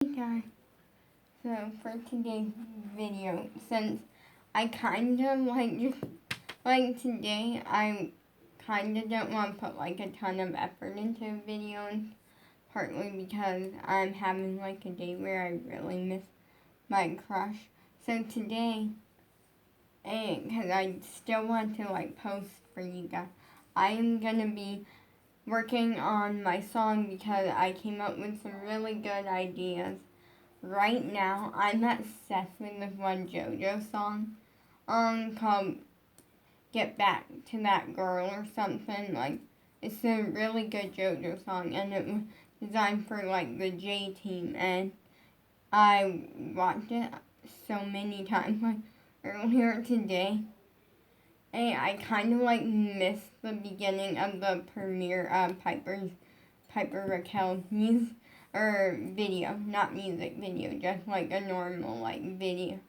Hey guys, so for today's video, since I kind of today, I kind of don't want to put a ton of effort into a video, and partly because I'm having a day where I really miss my crush. So today, and because I still want to post for you guys, I am gonna be working on my song because I came up with some really good ideas. Right now, I'm obsessed with this one JoJo song, called "Get Back to That Girl" or something. It's a really good JoJo song, and it was designed for the J Team, and I watched it so many times earlier today, and I kind of missed the beginning of the premiere of Piper Raquel's music or video, not music video, just a normal video.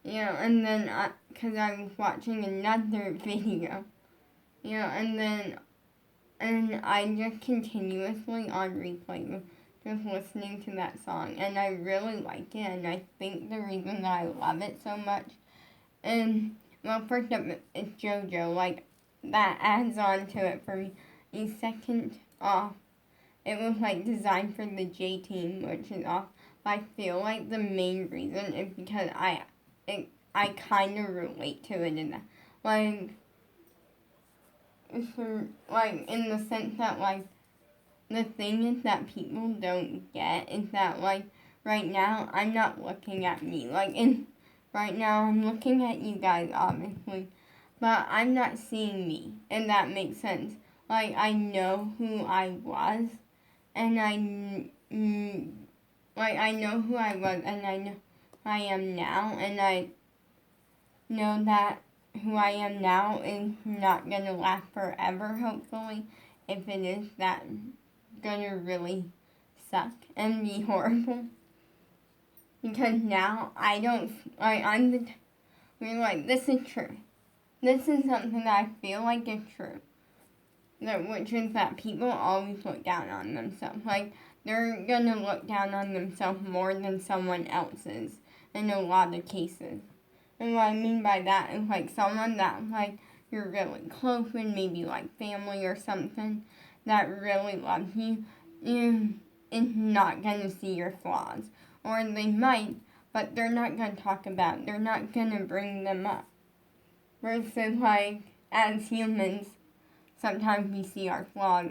And then cause I was watching another video, and I just continuously on replay was just listening to that song, and I really like it, and I think the reason that I love it so much, and well, first up, it's JoJo, that adds on to it for me. And second off, it was designed for the J Team, which is off. I feel the main reason is because I kind of relate to it in that, in the sense that the thing is that people don't get is that right now I'm not looking at me right now I'm looking at you guys obviously, but I'm not seeing me, and that makes sense. I know who I was, and I know who I was, and I know who I am now, and I know that who I am now is not gonna last forever, hopefully. If it is, that's gonna really suck and be horrible. Because now I don't, we're this is true. This is something that I feel is true. Which is that people always look down on themselves. They're gonna look down on themselves more than someone else's in a lot of cases. And what I mean by that is someone that you're really close with, maybe family or something, that really loves you, is not gonna see your flaws. Or they might, but they're not gonna talk about it. They're not gonna bring them up. Versus as humans, sometimes we see our flaws,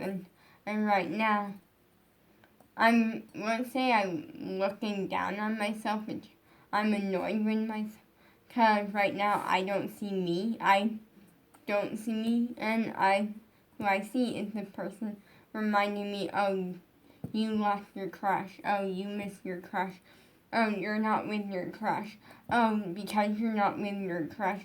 and right now, let's say I'm looking down on myself, and I'm annoyed with myself, because right now I don't see me, and who I see is the person reminding me, oh, you lost your crush, oh, you miss your crush, oh, you're not with your crush, oh, because you're not with your crush,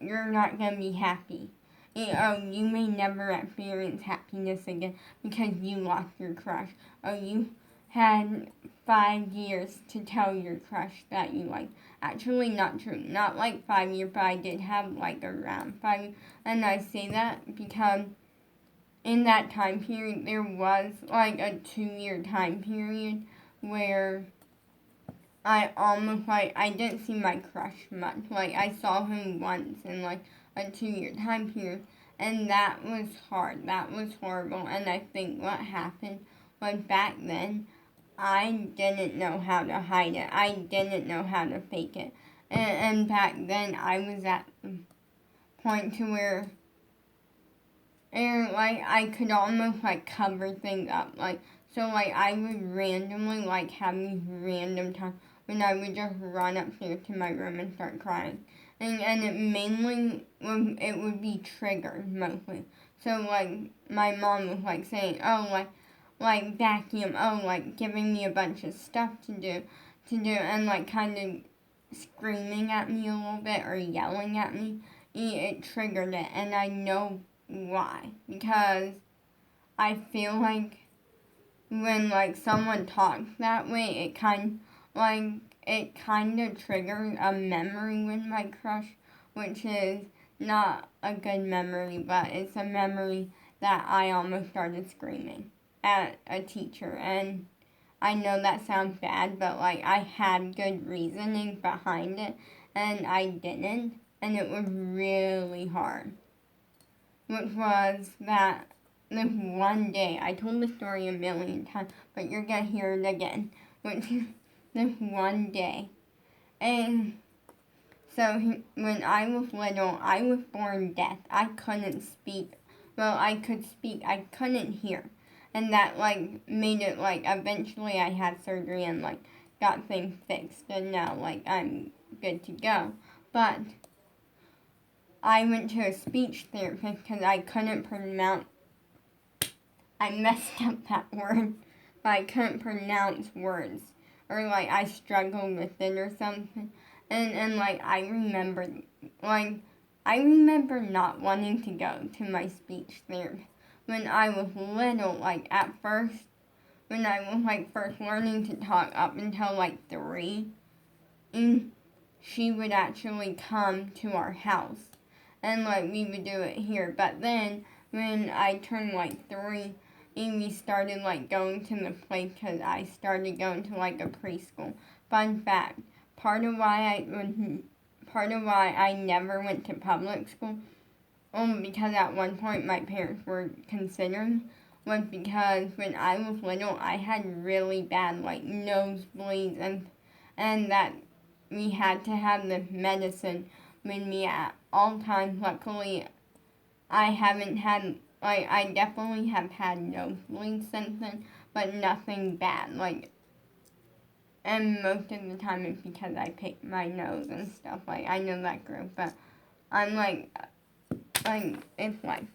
you're not gonna be happy. You may never experience happiness again because you lost your crush. Oh, you had 5 years to tell your crush that you like. Actually, not true. Not 5 years, but I did have around 5 years. And I say that because in that time period, there was a 2-year time period where I almost I didn't see my crush much. I saw him once in a 2-year time period, and that was hard. That was horrible. And I think what happened was back then, I didn't know how to hide it. I didn't know how to fake it. And back then, I was at the point to where, and I could almost cover things up. So I would randomly have these random times when I would just run upstairs to my room and start crying. And it mainly, it would be triggered mostly. So my mom was saying, oh, vacuum, oh, giving me a bunch of stuff to do, and kind of screaming at me a little bit or yelling at me. It triggered it, and I know why. Because I feel when someone talks that way, it kind of triggers a memory with my crush, which is not a good memory, but it's a memory that I almost started screaming at a teacher, and I know that sounds bad, but like I had good reasoning behind it, and I didn't, and it was really hard. Which was that this one day, I told the story a million times, but you're gonna hear it again. Which this one day, and so when I was little, I was born deaf. I couldn't speak. Well, I could speak. I couldn't hear. And that, like, made it, like, eventually I had surgery and, like, got things fixed. And now, like, I'm good to go. But I went to a speech therapist because I couldn't pronounce, I messed up that word, but I couldn't pronounce words. Or, like, I struggled with it or something. And like, I remember not wanting to go to my speech therapist when I was little, like, at first, when I was, like, first learning to talk up until, like, 3, and she would actually come to our house, and, like, we would do it here, but then, when I turned, like, 3, and we started, like, going to the place, because I started going to, like, a preschool. Fun fact. Part of why I never went to public school, because at one point my parents were considering, was because when I was little, I had really bad, like, nosebleeds, and that we had to have the medicine with me at all times. Luckily, I haven't had, like, I definitely have had nosebleeds since then, but nothing bad, like. And most of the time it's because I pick my nose and stuff. Like, I know that group, but I'm like, it's like,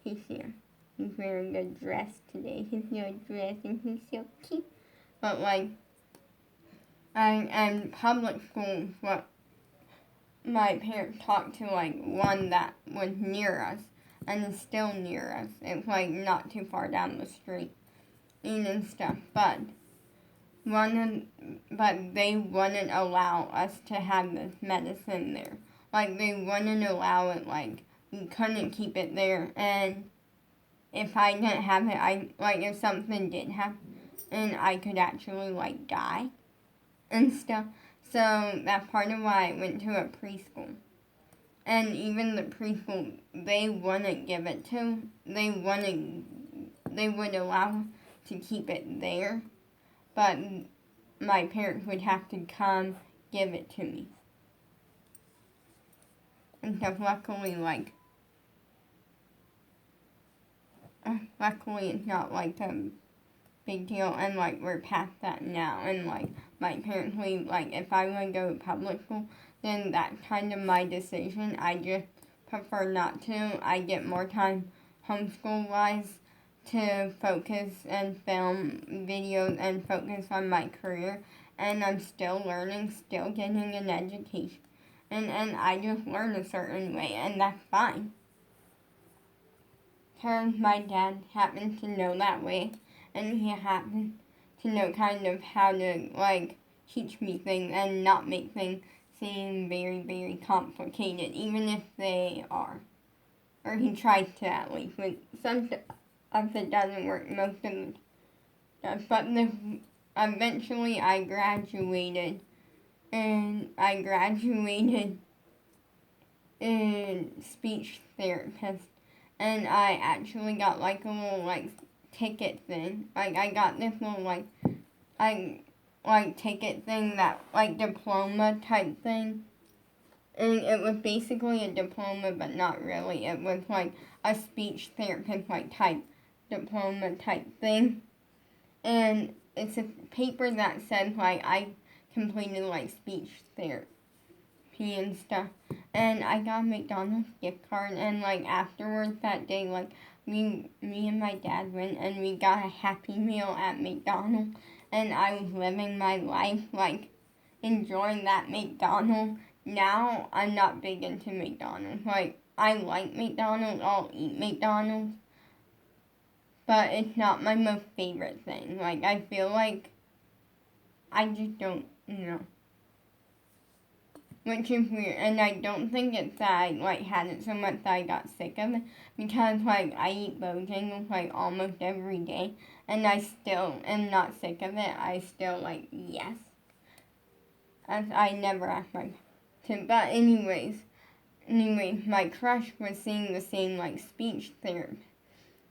he's here. He's wearing a dress today. His new dress, and he's so cute. But, like, and public school, what my parents talked to, like, one that was near us, and is still near us. It's, like, not too far down the street, and stuff, but they wouldn't allow us to have this medicine there. Like, they wouldn't allow it, like, we couldn't keep it there, and if I didn't have it, if something did happen, and I could actually, like, die and stuff. So, that's part of why I went to a preschool. And even the preschool, they wouldn't give it to, they would allow to keep it there, but my parents would have to come give it to me. And so luckily it's not, like, a big deal, and, like, we're past that now, and, like, my parents leave, like, if I want to go to public school, then that's kind of my decision. I just prefer not to. I get more time homeschool-wise to focus and film videos and focus on my career, and I'm still learning, still getting an education, and I just learn a certain way, and that's fine. Because my dad happens to know that way, and he happens to know kind of how to, like, teach me things and not make things seem very, very complicated, even if they are. Or he tries to, at least. With some stuff it doesn't work most of the time. But eventually I graduated in speech therapist, and I actually got, like, a little, like, ticket thing. Like, I got this little, like, ticket thing, that, like, diploma type thing. And it was basically a diploma, but not really. It was, like, a speech therapist, like, type diploma type thing. And it's a paper that said, like, I completed, like, speech therapy and stuff. And I got a McDonald's gift card, and, like, afterwards that day, like, me and my dad went and we got a Happy Meal at McDonald's, and I was living my life, like, enjoying that McDonald's. Now, I'm not big into McDonald's. Like, I like McDonald's, I'll eat McDonald's, but it's not my most favorite thing. Like, I feel like I just don't, which is weird, and I don't think it's that I, like, had it so much that I got sick of it, because, like, I eat Bojangles, like, almost every day, and I still am not sick of it. I still like, yes. As I never ask my to. But anyway, my crush was seeing the same like speech therapy.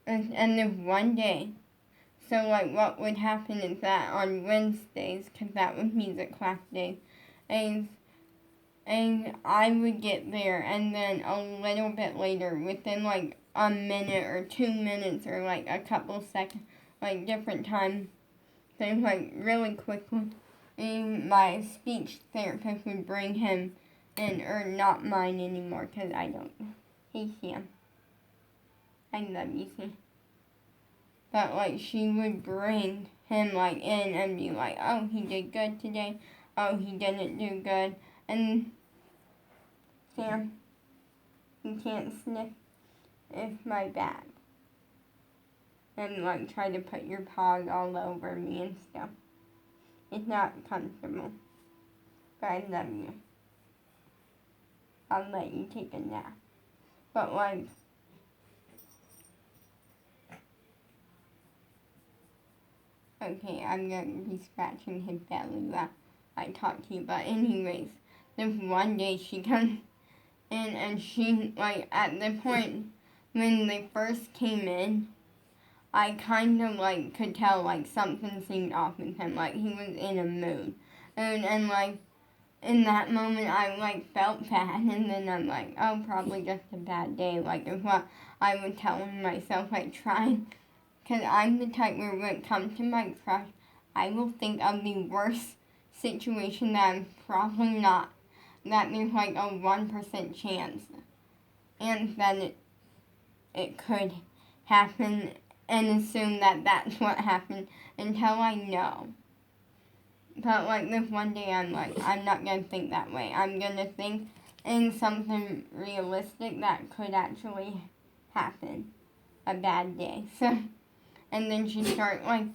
And then one day, so like what would happen is that on Wednesdays, because that was music class day, and I would get there, and then a little bit later, within like a minute or 2 minutes or like a couple seconds, like different times, things like really quickly, and my speech therapist would bring him in, or not mine anymore, because I don't. Hey Sam, I love you, Sam. But like she would bring him like in and be like, oh, he did good today, oh, he didn't do good, and Sam, you can't sniff my back. And like try to put your paws all over me and stuff. It's not comfortable. But I love you. I'll let you take a nap. But like, okay, I'm gonna be scratching his belly while I talk to you. But anyways, this one day she comes in and she, like, at the point when they first came in, I kind of like could tell like something seemed off with him, like he was in a mood. And like in that moment I like felt bad, and then I'm like, oh, probably just a bad day, like is what I would tell myself, like trying, because I'm the type where when it comes to my crush, I will think of the worst situation that I'm probably not, that there's like a 1% chance, and that it could happen, and assume that that's what happened until I know. But like this one day I'm like, I'm not going to think that way. I'm going to think in something realistic that could actually happen. A bad day. So, and then she started like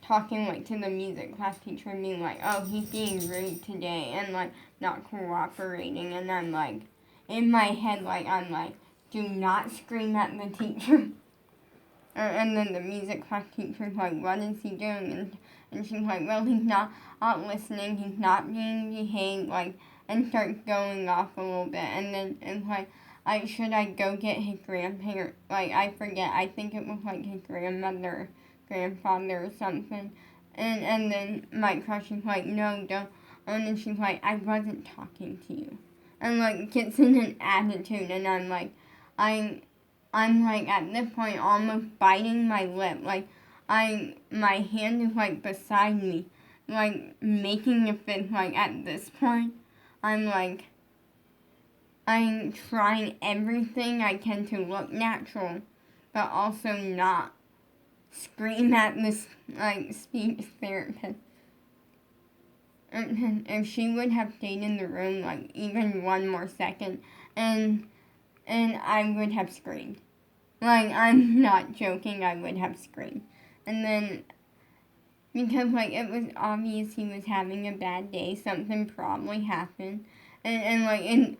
talking like to the music class teacher and being like, oh, he's being rude today and like not cooperating. And I'm like, in my head, like, I'm like, do not scream at the teacher. And then the music class teacher's like, what is he doing? And she's like, well, he's not listening, he's not being behaved, like, and starts going off a little bit. And then it's like, should I go get his grandparent? Like, I forget, I think it was like his grandmother, grandfather or something. And then my crush is like, no, don't. And then she's like, I wasn't talking to you. And like, gets in an attitude, and I'm like, I'm like at this point almost biting my lip, like my hand is like beside me, like making a fist. Like at this point, I'm trying everything I can to look natural, but also not scream at this like speech therapist. And if she would have stayed in the room like even one more second, and I would have screamed. Like, I'm not joking, I would have screamed. And then, because, like, it was obvious he was having a bad day, something probably happened. And like,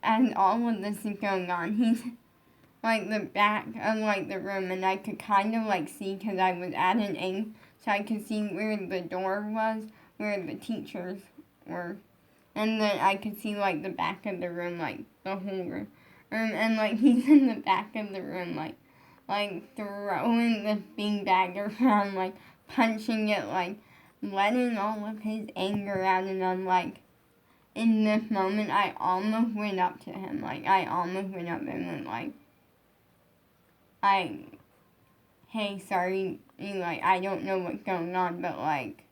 as all of this is going on, he's, like, the back of, like, the room, and I could kind of, like, see, because I was at an angle, so I could see where the door was, where the teachers were. And then I could see, like, the back of the room, like, the whole room. And like, he's in the back of the room, like throwing the beanbag around, like, punching it, like, letting all of his anger out. And I'm like, in this moment, I almost went up to him. Like, I almost went up and went, like, hey, sorry, like, I don't know what's going on, but, like,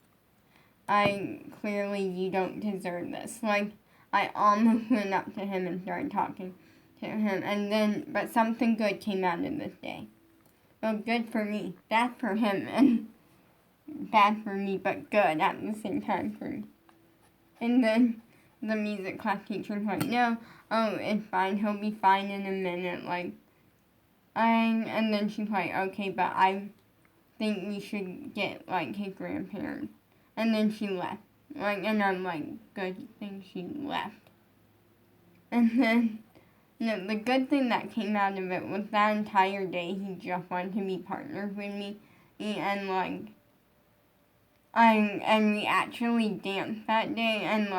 clearly you don't deserve this. Like, I almost went up to him and started talking to him, and then, but something good came out of this day. Well, good for me, bad for him, and bad for me, but good at the same time for me. And then the music class teacher's like, no, oh, it's fine, he'll be fine in a minute, like, and then she's like, okay, but I think we should get, like, his grandparents. And then she left, like, and I'm like, good thing she left. And then, no, the good thing that came out of it was that entire day he just wanted to be partners with me. and we actually danced that day, and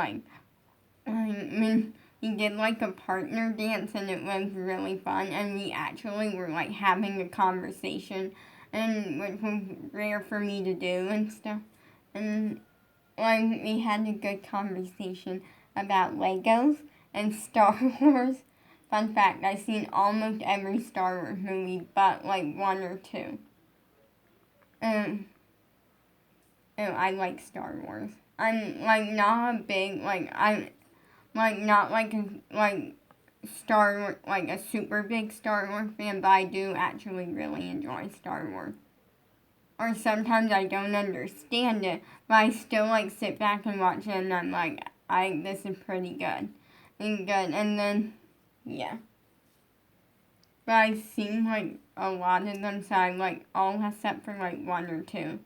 we did a partner dance, and it was really fun, and we actually were having a conversation, and which was rare for me to do and stuff, and we had a good conversation about Legos and Star Wars. Fun fact, I've seen almost every Star Wars movie but one or two. I like Star Wars. I'm not a big I'm not a Star Wars a super big Star Wars fan, but I do actually really enjoy Star Wars. Or sometimes I don't understand it, but I still sit back and watch it, and I'm this is pretty good. And then yeah. But I've seen a lot of them, so I all except for one or two.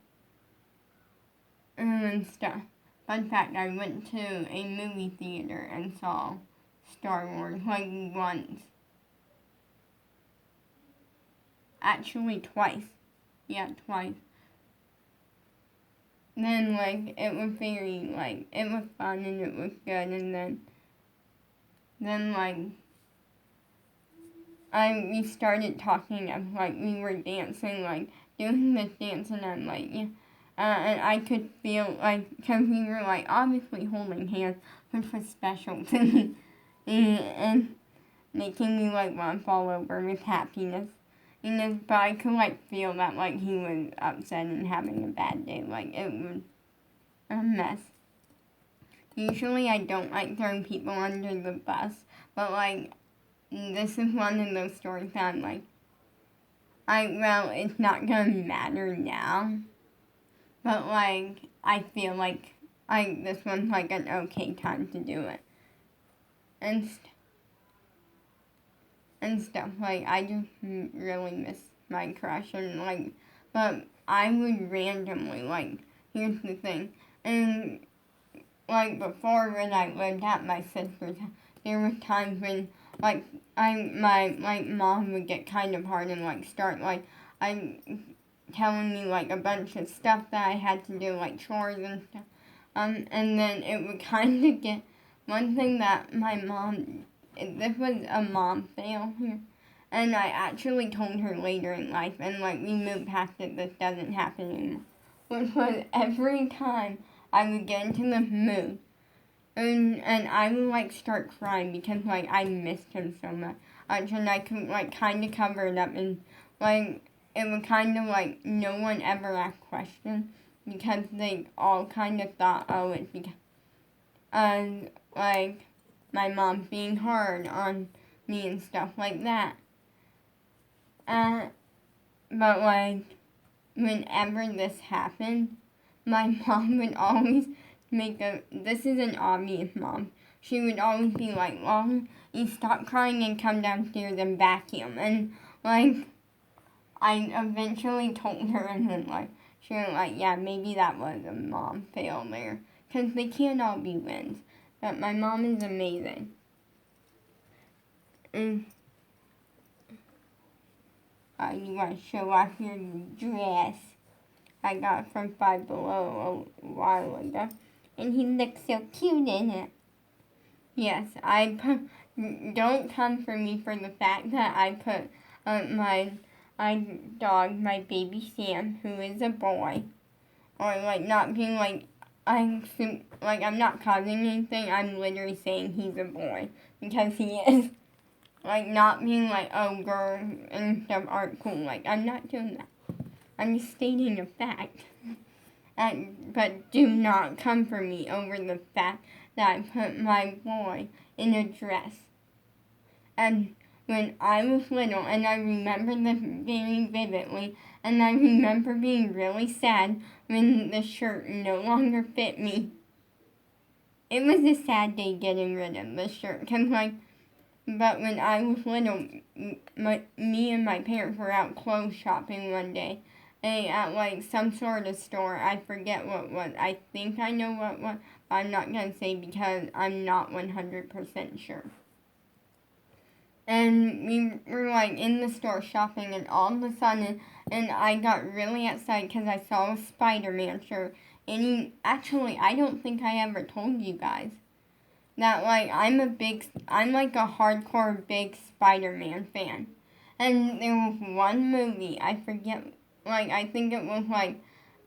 And stuff. Fun fact, I went to a movie theater and saw Star Wars once. Actually twice. Yeah, twice. Then it was very it was fun and it was good, and then we started talking of we were dancing, doing this dance, and I'm yeah. And I could feel because we were obviously holding hands, which was special to me, and making me want to fall over with happiness. But I could feel that he was upset and having a bad day. It was a mess. Usually I don't throwing people under the bus, but this is one of those stories that I'm well, it's not gonna matter now. But I feel this one's an okay time to do it. And stuff. I just really miss my crush, and but I would randomly here's the thing. And before, when I lived at my sister's, there were times when my mom would get kind of hard and start I'm telling me a bunch of stuff that I had to do, chores and stuff. And then it would kind of get one thing that my mom, this was a mom fail here, and I actually told her later in life, and we moved past it, this doesn't happen anymore, which was every time I would get into the mood, and I would start crying because I missed him so much, and I could kind of cover it up, and it would kind of no one ever asked questions because they all kind of thought, oh, it's because my mom being hard on me and stuff like that. But whenever this happened, my mom would always this is an obvious mom. She would always be well, you stop crying and come downstairs and vacuum. And I eventually told her, and then she was yeah, maybe that was a mom fail there. Because they can't all be wins. But my mom is amazing. You want to show off your dress. I got from Five Below a while ago. And he looks so cute in it. Yes, don't come for me for the fact that I put my dog, my baby Sam, who is a boy. Or not being I'm not causing anything, I'm literally saying he's a boy. Because he is. Not being oh, girl and stuff aren't cool. I'm not doing that. I'm just stating a fact. But do not come for me over the fact that I put my boy in a dress. And when I was little, and I remember this very vividly, and I remember being really sad when the shirt no longer fit me. It was a sad day getting rid of the shirt, but when I was little, me and my parents were out clothes shopping one day, at some sort of store. I forget what it was. I think I know what it was, but I'm not gonna say because I'm not 100% sure. and we were like in the store shopping, and all of a sudden, and I got really excited because I saw a Spider-Man shirt. And actually, I don't think I ever told you guys that like I'm like a hardcore big Spider-Man fan. And there was one movie, I forget, like I think it was like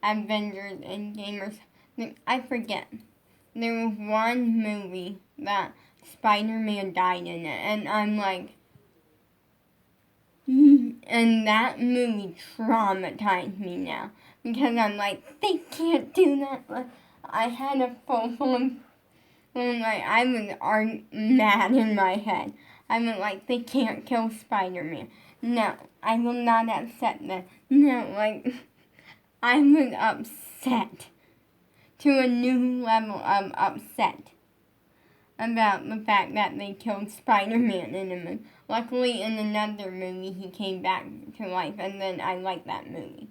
Avengers Endgame or something, I forget. There was one movie that Spider-Man died in it, and I'm like, and that movie traumatized me now because I'm like, they can't do that. Like, I had a full-blown, like, I was mad in my head. I was like, they can't kill Spider-Man. No, I will not accept that. No, like, I was upset to a new level of upset about the fact that they killed Spider-Man in a movie. Luckily, in another movie, he came back to life, and then I liked that movie.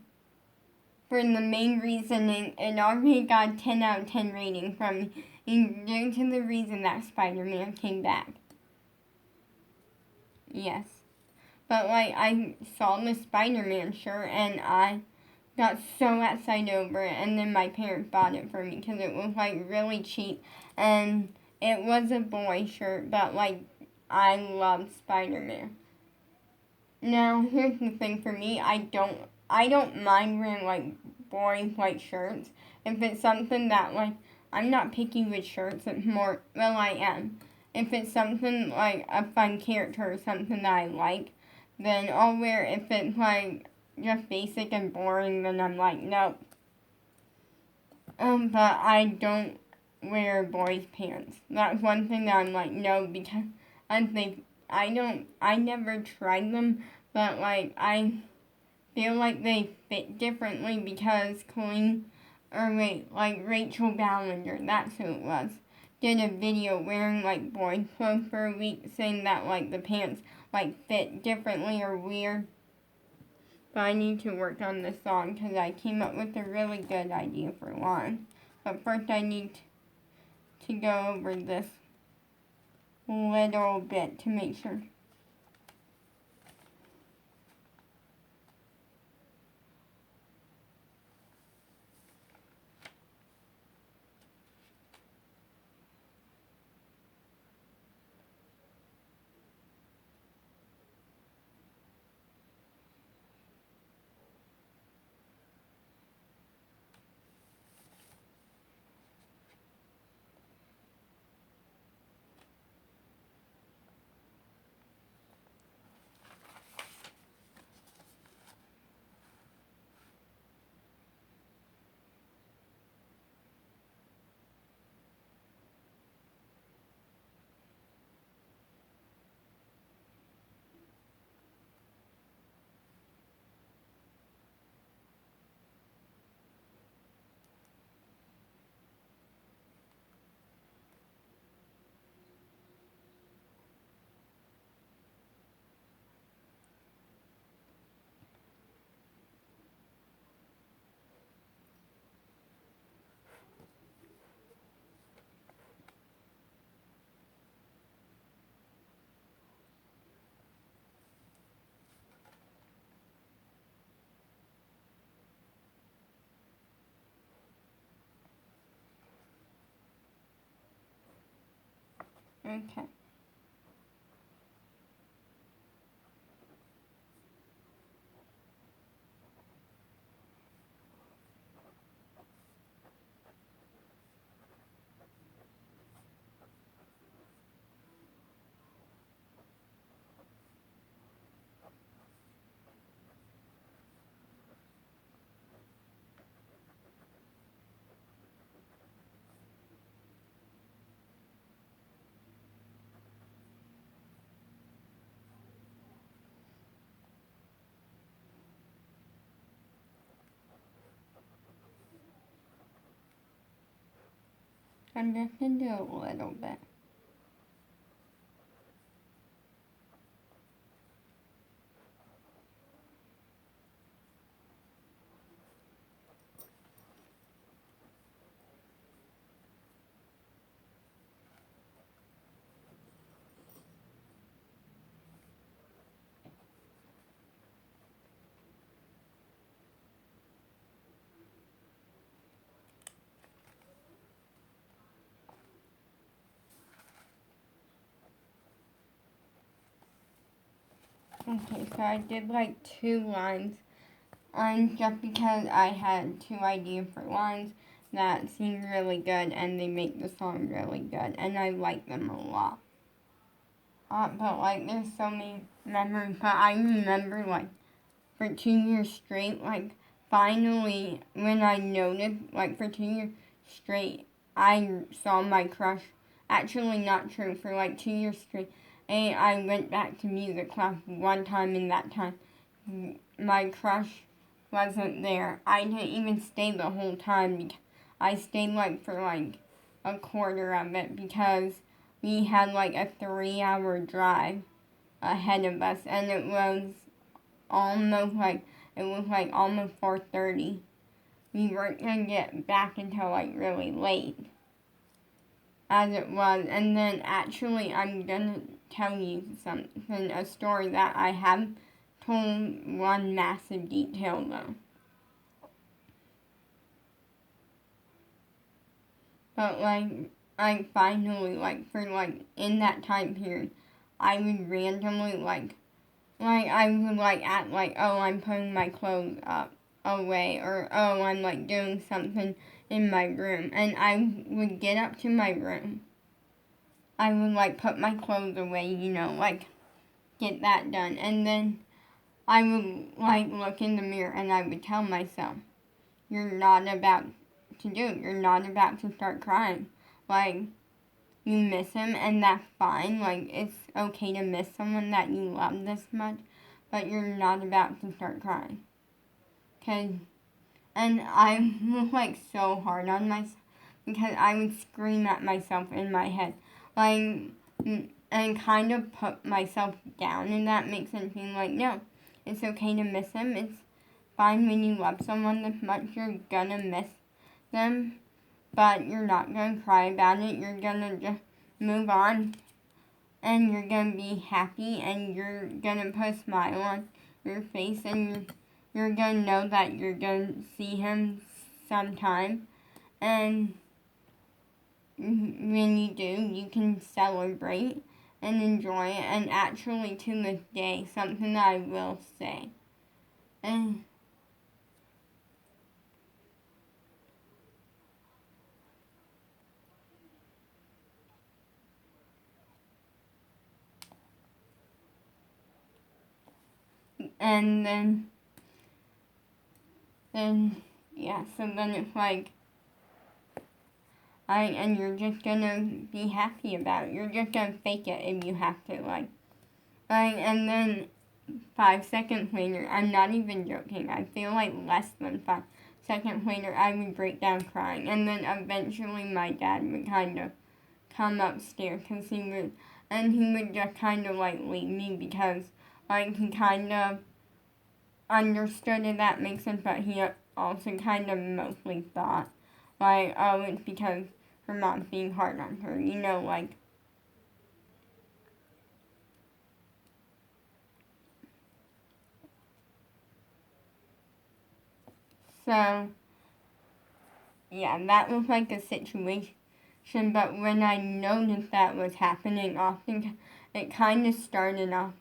For the main reason, it already got a 10 out of 10 rating from me, due to the reason that Spider-Man came back. Yes. But, like, I saw the Spider-Man shirt, and I got so excited over it, and then my parents bought it for me because it was, like, really cheap, and it was a boy shirt, but, like, I love Spider-Man. Now, here's the thing for me, I don't mind wearing, like, boring white shirts. If it's something that, like, I'm not picky with shirts, it's more, well, I am. If it's something, like, a fun character or something that I like, then I'll wear it. If it's, like, just basic and boring, then I'm like, nope. But I don't wear boys' pants. That's one thing that I'm like, no, because I never tried them, but like I feel like they fit differently because like Rachel Ballinger, that's who it was, did a video wearing like boys' clothes for a week, saying that like the pants like fit differently or weird. But I need to work on this song because I came up with a really good idea for one. But first I need to go over this little bit to make sure. Okay. I'm just going to do a little bit. Okay, so I did like 2 lines just because I had 2 ideas for lines that seemed really good and they make the song really good and I like them a lot. But like there's so many memories, but I remember like for 2 years straight, like finally when I noticed, like for 2 years straight, I saw my crush. Actually not true, for like 2 years straight. And I went back to music class one time and that time my crush wasn't there. I didn't even stay the whole time because I stayed like for like a quarter of it because we had like a 3 hour drive ahead of us and it was like almost 4:30. We weren't gonna get back until like really late as it was. And then actually I'm gonna tell you something, a story that I have told one massive detail though. But I finally for in that time period, I would randomly I would act like, oh, I'm putting my clothes up away, or oh, I'm doing something in my room, and I would get up to my room. I would put my clothes away, get that done, and then I would look in the mirror and I would tell myself, you're not about to do it. You're not about to start crying. You miss him and that's fine. It's okay to miss someone that you love this much, but you're not about to start crying. And I was so hard on myself because I would scream at myself in my head. And kind of put myself down, and that makes it seem no, it's okay to miss him. It's fine when you love someone this much, you're gonna miss them, but you're not gonna cry about it. You're gonna just move on, and you're gonna be happy, and you're gonna put a smile on your face, and you're gonna know that you're gonna see him sometime, and when you do, you can celebrate and enjoy it. And actually, to this day, something that I will say, and and then yeah, so then it's and you're just gonna be happy about it. You're just gonna fake it if you have to, and then 5 seconds later, I'm not even joking, I feel less than 5 seconds later, I would break down crying, and then eventually my dad would kind of come upstairs, and he would just kind of leave me because, he kind of understood, if that makes sense, but he also kind of mostly thought, oh, it's because her mom's being hard on her, So, yeah, that was a situation, but when I noticed that was happening often, it kind of started off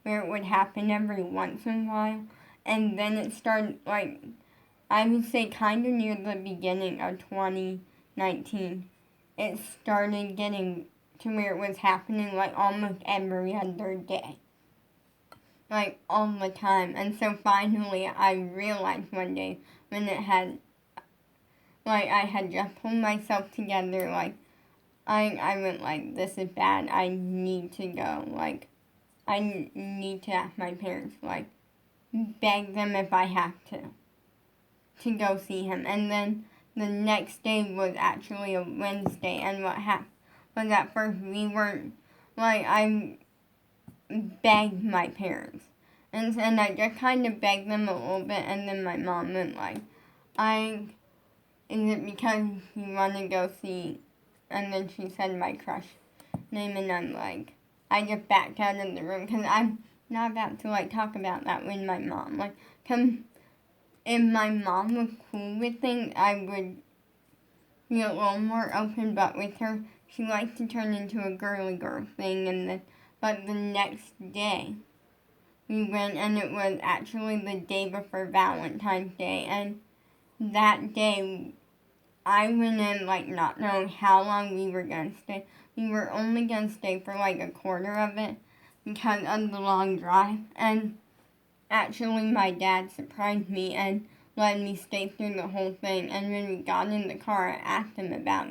where it would happen every once in a while, and then it started, I would say kind of near the beginning of 2019, it started getting to where it was happening almost every other day. All the time. And so finally I realized one day when it had, I had just pulled myself together, I went this is bad, I need to go, I need to ask my parents, beg them if I have to go see him. And then the next day was actually a Wednesday, and what happened was at first we weren't, I begged my parents. And I just kind of begged them a little bit, and then my mom went is it because you want to go see, and then she said my crush name, and I'm I just backed out of the room, because I'm not about to talk about that with my mom. If my mom was cool with things, I would be a little more open, but with her, she likes to turn into a girly girl thing, but the next day, we went, and it was actually the day before Valentine's Day, and that day, I went in, like, not knowing how long we were gonna stay. We were only gonna stay for, like, a quarter of it because of the long drive, and actually my dad surprised me and let me stay through the whole thing, and when we got in the car, I asked him about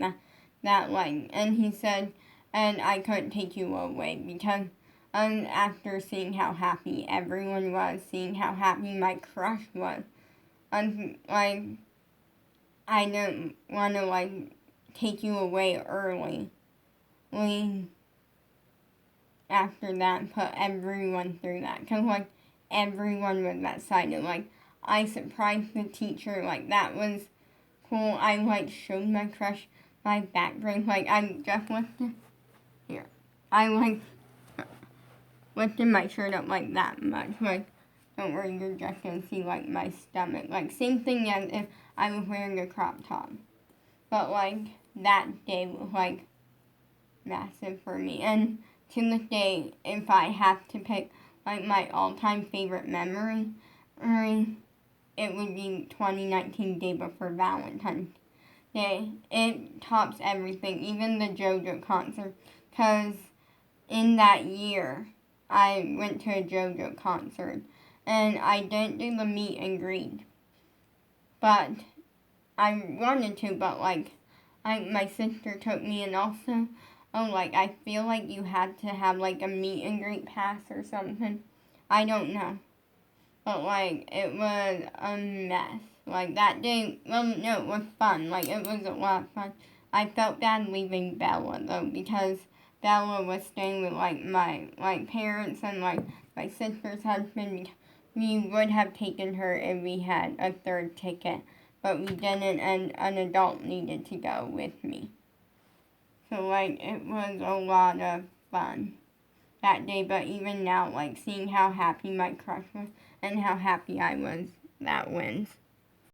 that, like, and he said, and I couldn't take you away because after seeing how happy everyone was, seeing how happy my crush was, like, I didn't want to, like, take you away early. After that, put everyone through that. Because, like, everyone was excited. Like, I surprised the teacher. Like, that was cool. I, like, showed my crush my back brace. Like, I just lifted. Here. I, like, lifted my shirt up, like, that much. Like, don't worry, you're just gonna see, like, my stomach. Like, same thing as if I was wearing a crop top. But, like, that day was, like, massive for me. And to this day, if I have to pick, like, my all-time favorite memory, it would be 2019 day before Valentine's Day. It tops everything, even the JoJo concert. Because in that year, I went to a JoJo concert. And I didn't do the meet and greet. But I wanted to, but, like, my sister took me, and also, like, I feel like you had to have, like, a meet and greet pass or something. I don't know. But, like, it was a mess. Like, that day, well, no, it was fun. Like, it was a lot of fun. I felt bad leaving Bella, though, because Bella was staying with, like, my, like, parents and, like, my sister's husband. We would have taken her if we had a third ticket, but we didn't, and an adult needed to go with me. So, like, it was a lot of fun that day, but even now, like, seeing how happy my crush was and how happy I was, that wins.